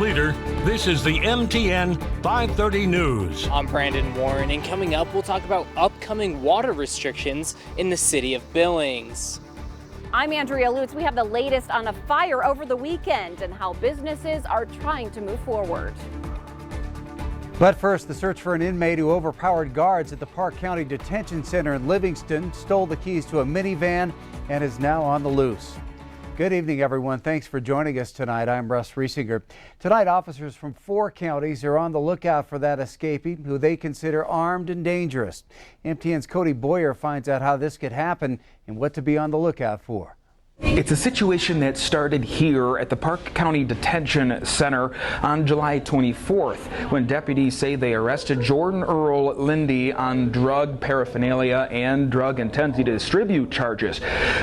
leader, this is the MTN 530 News. I'm Brandon Warren, and coming up, we'll talk about upcoming water restrictions in the city of Billings. I'm Andrea Lutz. We have the latest on a fire over the weekend and how businesses are trying to move forward. But first, the search for an inmate who overpowered guards at the Park County Detention Center in Livingston, stole the keys to a minivan, and is now on the loose. Good evening, everyone. Thanks for joining us tonight. I'm Russ Riesinger. Tonight, officers from 4 counties are on the lookout for that escapee who they consider armed and dangerous. MTN's Cody Boyer finds out how this could happen and what to be on the lookout for. It's a situation that started here at the Park County Detention Center on July 24th when deputies say they arrested Jordan Earl Lindy on drug paraphernalia and drug intent to distribute charges.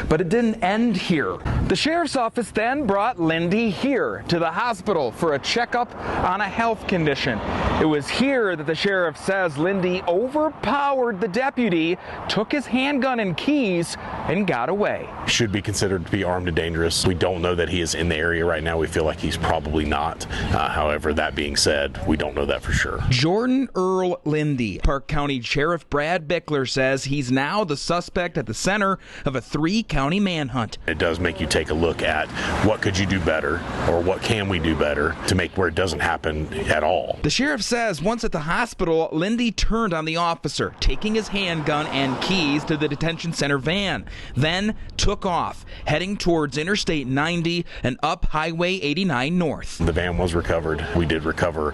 But it didn't end here. The sheriff's office then brought Lindy here to the hospital for a checkup on a health condition. It was here that the sheriff says Lindy overpowered the deputy, took his handgun and keys, and got away. Should be considered to be armed and dangerous. We don't know that he is in the area right now. We feel like he's probably not. However, that being said, we don't know that for sure. Jordan Earl Lindy. Park County Sheriff Brad Bickler says he's now the suspect at the center of a 3-county manhunt. It does make you take a look at what could you do better or what can we do better to make where it doesn't happen at all. The sheriff says once at the hospital, Lindy turned on the officer, taking his handgun and keys to the detention center van, then took off, heading towards Interstate 90 and up Highway 89 north. The van was recovered. We did recover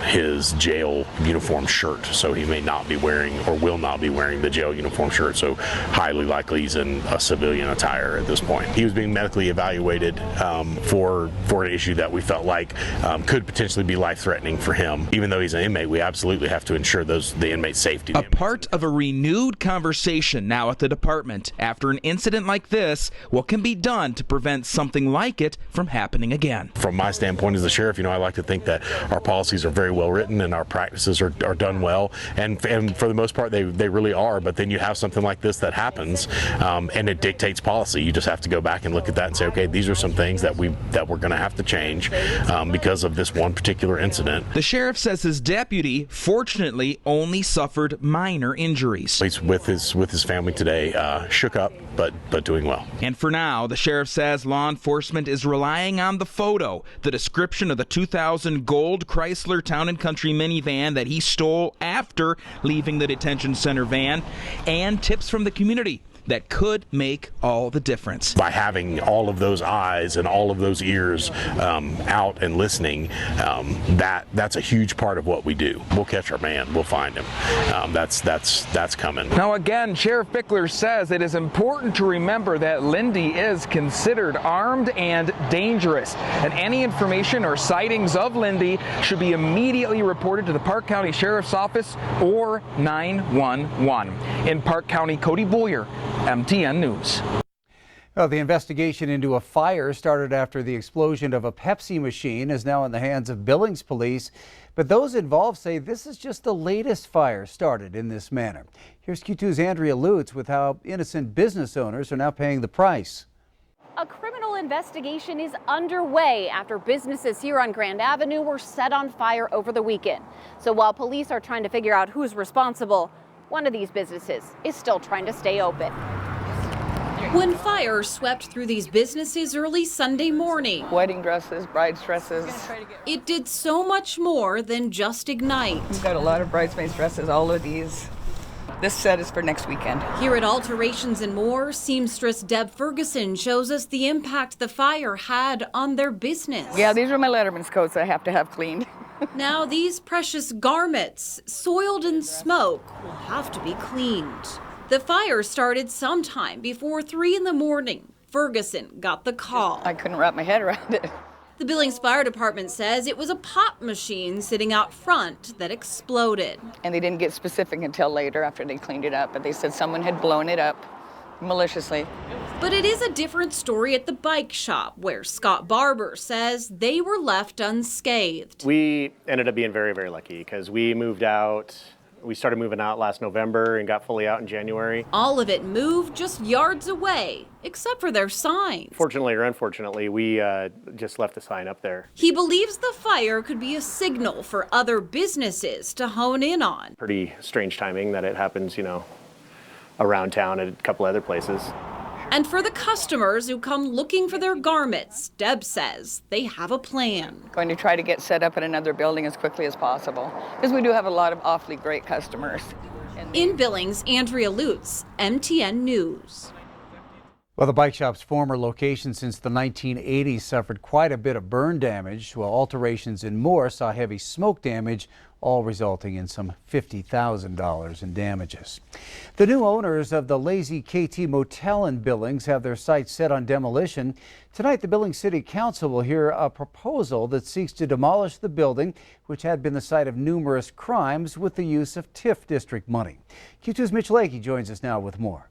his jail uniform shirt, so he may not be wearing or will not be wearing the jail uniform shirt, so highly likely he's in a civilian attire at this point. He was being medically evaluated for an issue that we felt like could potentially be life-threatening for him. Even though he's an inmate, we absolutely have to ensure the inmate's safety. A part of a renewed conversation now at the department after an incident like this. What can be done to prevent something like it from happening again? From my standpoint as the sheriff, I like to think that our policies are very well written and our practices are done well, and for the most part they really are. But then you have something like this that happens, and it dictates policy. You just have to go back and look at that and say, okay, these are some things that we're going to have to change because of this one particular incident. The sheriff says his deputy fortunately only suffered minor injuries. He's with his family today, shook up, but doing well. And for now, the sheriff says law enforcement is relying on the photo, the description of the 2000 gold Chrysler Town & Country minivan that he stole after leaving the detention center van, and tips from the community that could make all the difference. By having all of those eyes and all of those ears out and listening, that's a huge part of what we do. We'll catch our man. We'll find him. That's coming. Now again, Sheriff Bickler says it is important to remember that Lindy is considered armed and dangerous, and any information or sightings of Lindy should be immediately reported to the Park County Sheriff's Office or 911. In Park County, Cody Boyer, MTN News. Well, the investigation into a fire started after the explosion of a Pepsi machine is now in the hands of Billings police. But those involved say this is just the latest fire started in this manner. Here's Q2's Andrea Lutz with how innocent business owners are now paying the price. A criminal investigation is underway after businesses here on Grand Avenue were set on fire over the weekend. So while police are trying to figure out who's responsible, one of these businesses is still trying to stay open. When fire swept through these businesses early Sunday morning, wedding dresses, bride's dresses. It did so much more than just ignite. We've got a lot of bridesmaids dresses, all of these. This set is for next weekend. Here at Alterations and More, seamstress Deb Ferguson shows us the impact the fire had on their business. Yeah, these are my Letterman's coats I have to have cleaned. Now these precious garments, soiled in smoke, will have to be cleaned. The fire started sometime before 3 in the morning. Ferguson got the call. I couldn't wrap my head around it. The Billings Fire Department says it was a pop machine sitting out front that exploded. And they didn't get specific until later after they cleaned it up, but they said someone had blown it up maliciously. But it is a different story at the bike shop, where Scott Barber says they were left unscathed. We ended up being very, very lucky because we moved out We started moving out last November and got fully out in January. All of it moved just yards away, except for their signs. Fortunately or unfortunately, we just left the sign up there. He believes the fire could be a signal for other businesses to hone in on. Pretty strange timing that it happens, around town at a couple other places. And for the customers who come looking for their garments, Deb says they have a plan. Going to try to get set up in another building as quickly as possible, because we do have a lot of awfully great customers. In Billings, Andrea Lutz, MTN News. Well, the bike shop's former location since the 1980s suffered quite a bit of burn damage, while alterations in more saw heavy smoke damage, all resulting in some $50,000 in damages. The new owners of the Lazy KT Motel in Billings have their sights set on demolition. Tonight, the Billings City Council will hear a proposal that seeks to demolish the building, which had been the site of numerous crimes with the use of TIF district money. Q2's Mitch Lakey joins us now with more.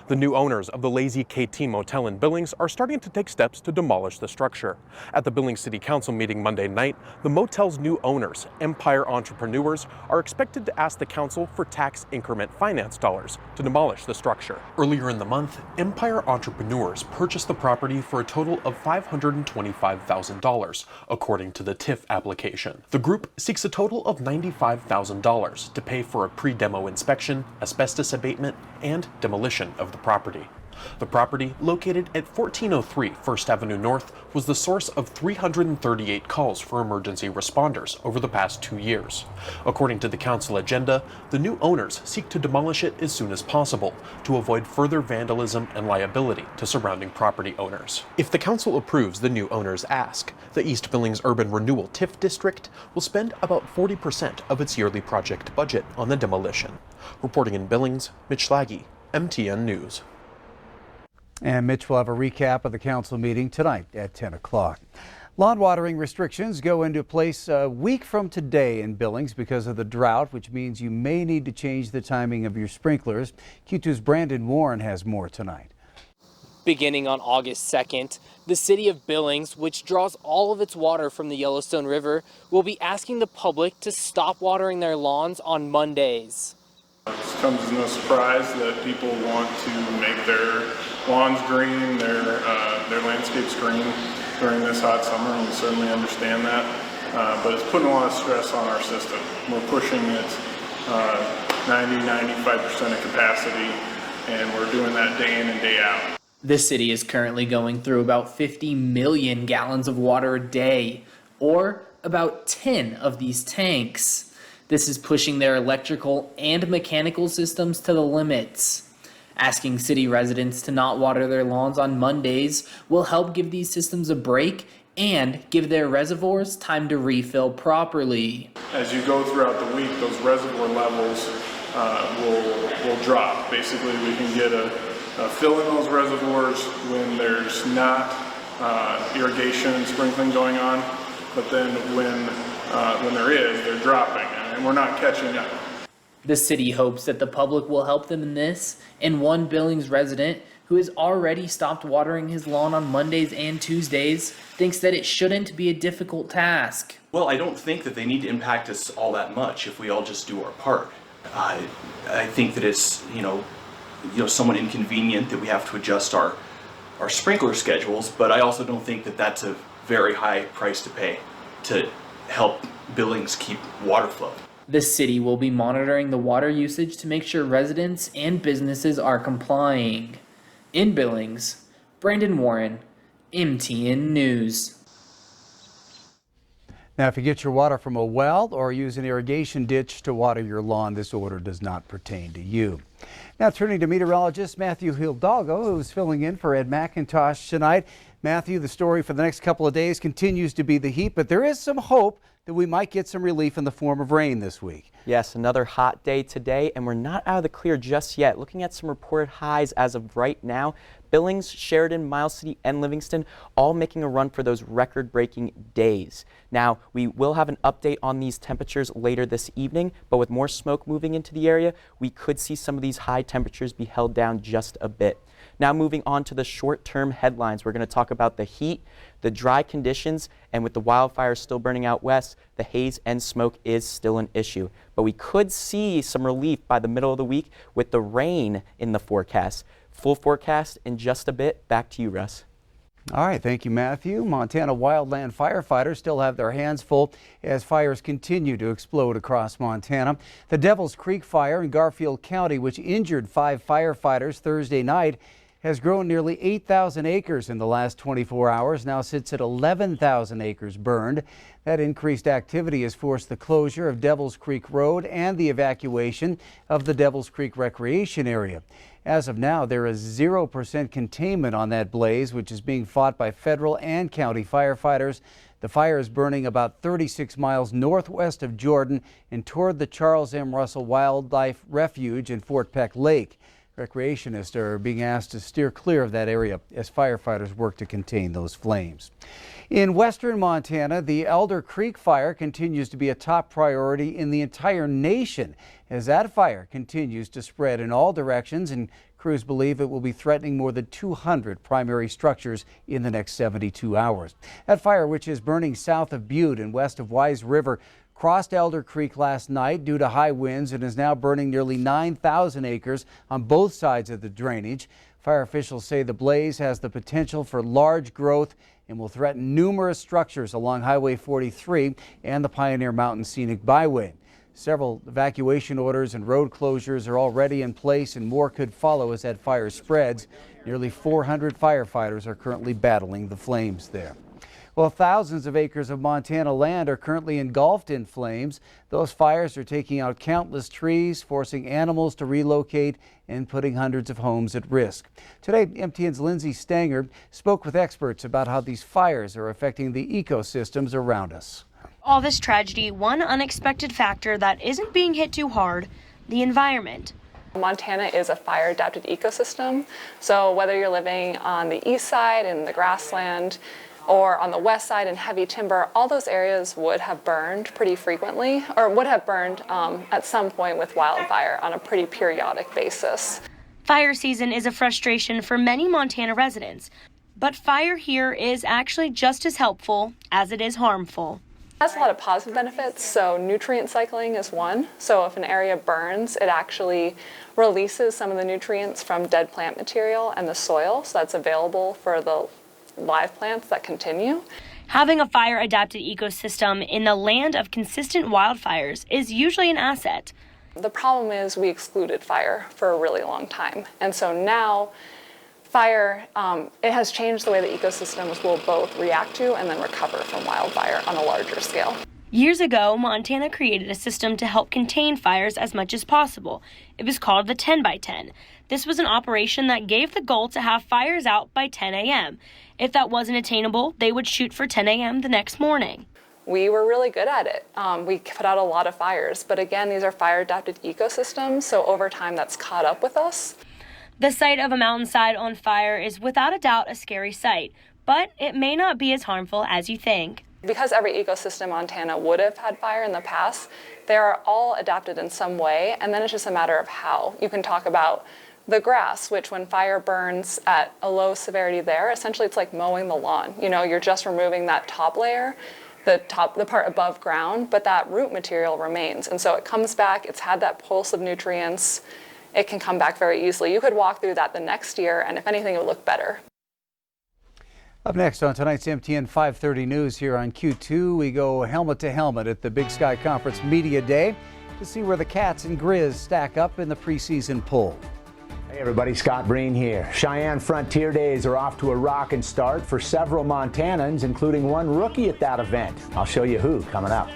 The new owners of the Lazy KT Motel in Billings are starting to take steps to demolish the structure. At the Billings City Council meeting Monday night, the motel's new owners, Empire Entrepreneurs, are expected to ask the council for tax increment finance dollars to demolish the structure. Earlier in the month, Empire Entrepreneurs purchased the property for a total of $525,000, according to the TIF application. The group seeks a total of $95,000 to pay for a pre-demo inspection, asbestos abatement, and demolition of the property. The property, located at 1403 First Avenue North, was the source of 338 calls for emergency responders over the past 2 years. According to the council agenda, the new owners seek to demolish it as soon as possible to avoid further vandalism and liability to surrounding property owners. If the council approves the new owners' ask, the East Billings Urban Renewal TIF District will spend about 40% of its yearly project budget on the demolition. Reporting in Billings, Mitch Laggy, MTN News. And Mitch will have a recap of the council meeting tonight at 10 o'clock. Lawn watering restrictions go into place a week from today in Billings because of the drought, which means you may need to change the timing of your sprinklers. Q2's Brandon Warren has more tonight. Beginning on August 2nd, the city of Billings, which draws all of its water from the Yellowstone River, will be asking the public to stop watering their lawns on Mondays. It comes as no surprise that people want to make their lawns green, their landscapes green during this hot summer, and we certainly understand that. But it's putting a lot of stress on our system. We're pushing it 90-95% of capacity, and we're doing that day in and day out. The city is currently going through about 50 million gallons of water a day, or about 10 of these tanks. This is pushing their electrical and mechanical systems to the limits. Asking city residents to not water their lawns on Mondays will help give these systems a break and give their reservoirs time to refill properly. As you go throughout the week, those reservoir levels will drop. Basically, we can get a fill in those reservoirs when there's not irrigation and sprinkling going on, but then when there is, they're dropping, and we're not catching up. The city hopes that the public will help them in this, and one Billings resident who has already stopped watering his lawn on Mondays and Tuesdays thinks that it shouldn't be a difficult task. Well, I don't think that they need to impact us all that much if we all just do our part. I think that it's somewhat inconvenient that we have to adjust our sprinkler schedules, but I also don't think that that's a very high price to pay to help Billings keep water flow. The city will be monitoring the water usage to make sure residents and businesses are complying. In Billings, Brandon Warren, MTN News. Now, if you get your water from a well or use an irrigation ditch to water your lawn, this order does not pertain to you. Now, turning to meteorologist Matthew Hidalgo, who's filling in for Ed McIntosh tonight. Matthew, the story for the next couple of days continues to be the heat, but there is some hope that we might get some relief in the form of rain this week. Yes, another hot day today, and we're not out of the clear just yet. Looking at some reported highs as of right now, Billings, Sheridan, Miles City, and Livingston all making a run for those record-breaking days. Now, we will have an update on these temperatures later this evening, but with more smoke moving into the area, we could see some of these high temperatures be held down just a bit. Now moving on to the short-term headlines, we're going to talk about the heat, the dry conditions, and with the wildfires still burning out west, the haze and smoke is still an issue. But we could see some relief by the middle of the week with the rain in the forecast. Full forecast in just a bit. Back to you, Russ. All right, thank you, Matthew. Montana wildland firefighters still have their hands full as fires continue to explode across Montana. The Devil's Creek fire in Garfield County, which injured 5 firefighters Thursday night, has grown nearly 8,000 acres in the last 24 hours, now sits at 11,000 acres burned. That increased activity has forced the closure of Devil's Creek Road and the evacuation of the Devil's Creek Recreation Area. As of now, there is 0% containment on that blaze, which is being fought by federal and county firefighters. The fire is burning about 36 miles northwest of Jordan and toward the Charles M. Russell Wildlife Refuge in Fort Peck Lake. Recreationists are being asked to steer clear of that area as firefighters work to contain those flames. In western Montana, the Elder Creek fire continues to be a top priority in the entire nation as that fire continues to spread in all directions, and crews believe it will be threatening more than 200 primary structures in the next 72 hours. That fire, which is burning south of Butte and west of Wise River, crossed Elder Creek last night due to high winds and is now burning nearly 9,000 acres on both sides of the drainage. Fire officials say the blaze has the potential for large growth and will threaten numerous structures along Highway 43 and the Pioneer Mountain Scenic Byway. Several evacuation orders and road closures are already in place, and more could follow as that fire spreads. Nearly 400 firefighters are currently battling the flames there. Well, thousands of acres of Montana land are currently engulfed in flames. Those fires are taking out countless trees, forcing animals to relocate, and putting hundreds of homes at risk. Today, MTN's Lindsay Stanger spoke with experts about how these fires are affecting the ecosystems around us. All this tragedy, one unexpected factor that isn't being hit too hard, the environment. Montana is a fire-adapted ecosystem, so whether you're living on the east side in the grassland or on the west side in heavy timber, all those areas would have burned pretty frequently, or would have burned at some point with wildfire on a pretty periodic basis. Fire season is a frustration for many Montana residents, but fire here is actually just as helpful as it is harmful. It has a lot of positive benefits, so nutrient cycling is one. So if an area burns, it actually releases some of the nutrients from dead plant material and the soil, so that's available for the live plants that continue. Having a fire-adapted ecosystem in the land of consistent wildfires is usually an asset. The problem is we excluded fire for a really long time, and so now fire, it has changed the way the ecosystems will both react to and then recover from wildfire on a larger scale. Years ago, Montana created a system to help contain fires as much as possible. It was called the 10 by 10. This was an operation that gave the goal to have fires out by 10 a.m. If that wasn't attainable, they would shoot for 10 a.m. the next morning. We were really good at it. We put out a lot of fires, but again, these are fire-adapted ecosystems, so over time that's caught up with us. The sight of a mountainside on fire is without a doubt a scary sight, but it may not be as harmful as you think. Because every ecosystem in Montana would have had fire in the past, they are all adapted in some way, and then it's just a matter of how. You can talk about the grass, which when fire burns at a low severity there, essentially it's like mowing the lawn. You know, you're just removing that top layer, the part above ground, but that root material remains. And so it comes back, it's had that pulse of nutrients, it can come back very easily. You could walk through that the next year, and if anything, it would look better. Up next on tonight's MTN 530 News here on Q2, we go helmet to helmet at the Big Sky Conference Media Day to see where the Cats and Grizz stack up in the preseason poll. Hey everybody, Scott Breen here. Cheyenne Frontier Days are off to a rockin' start for several Montanans, including one rookie at that event. I'll show you who coming up.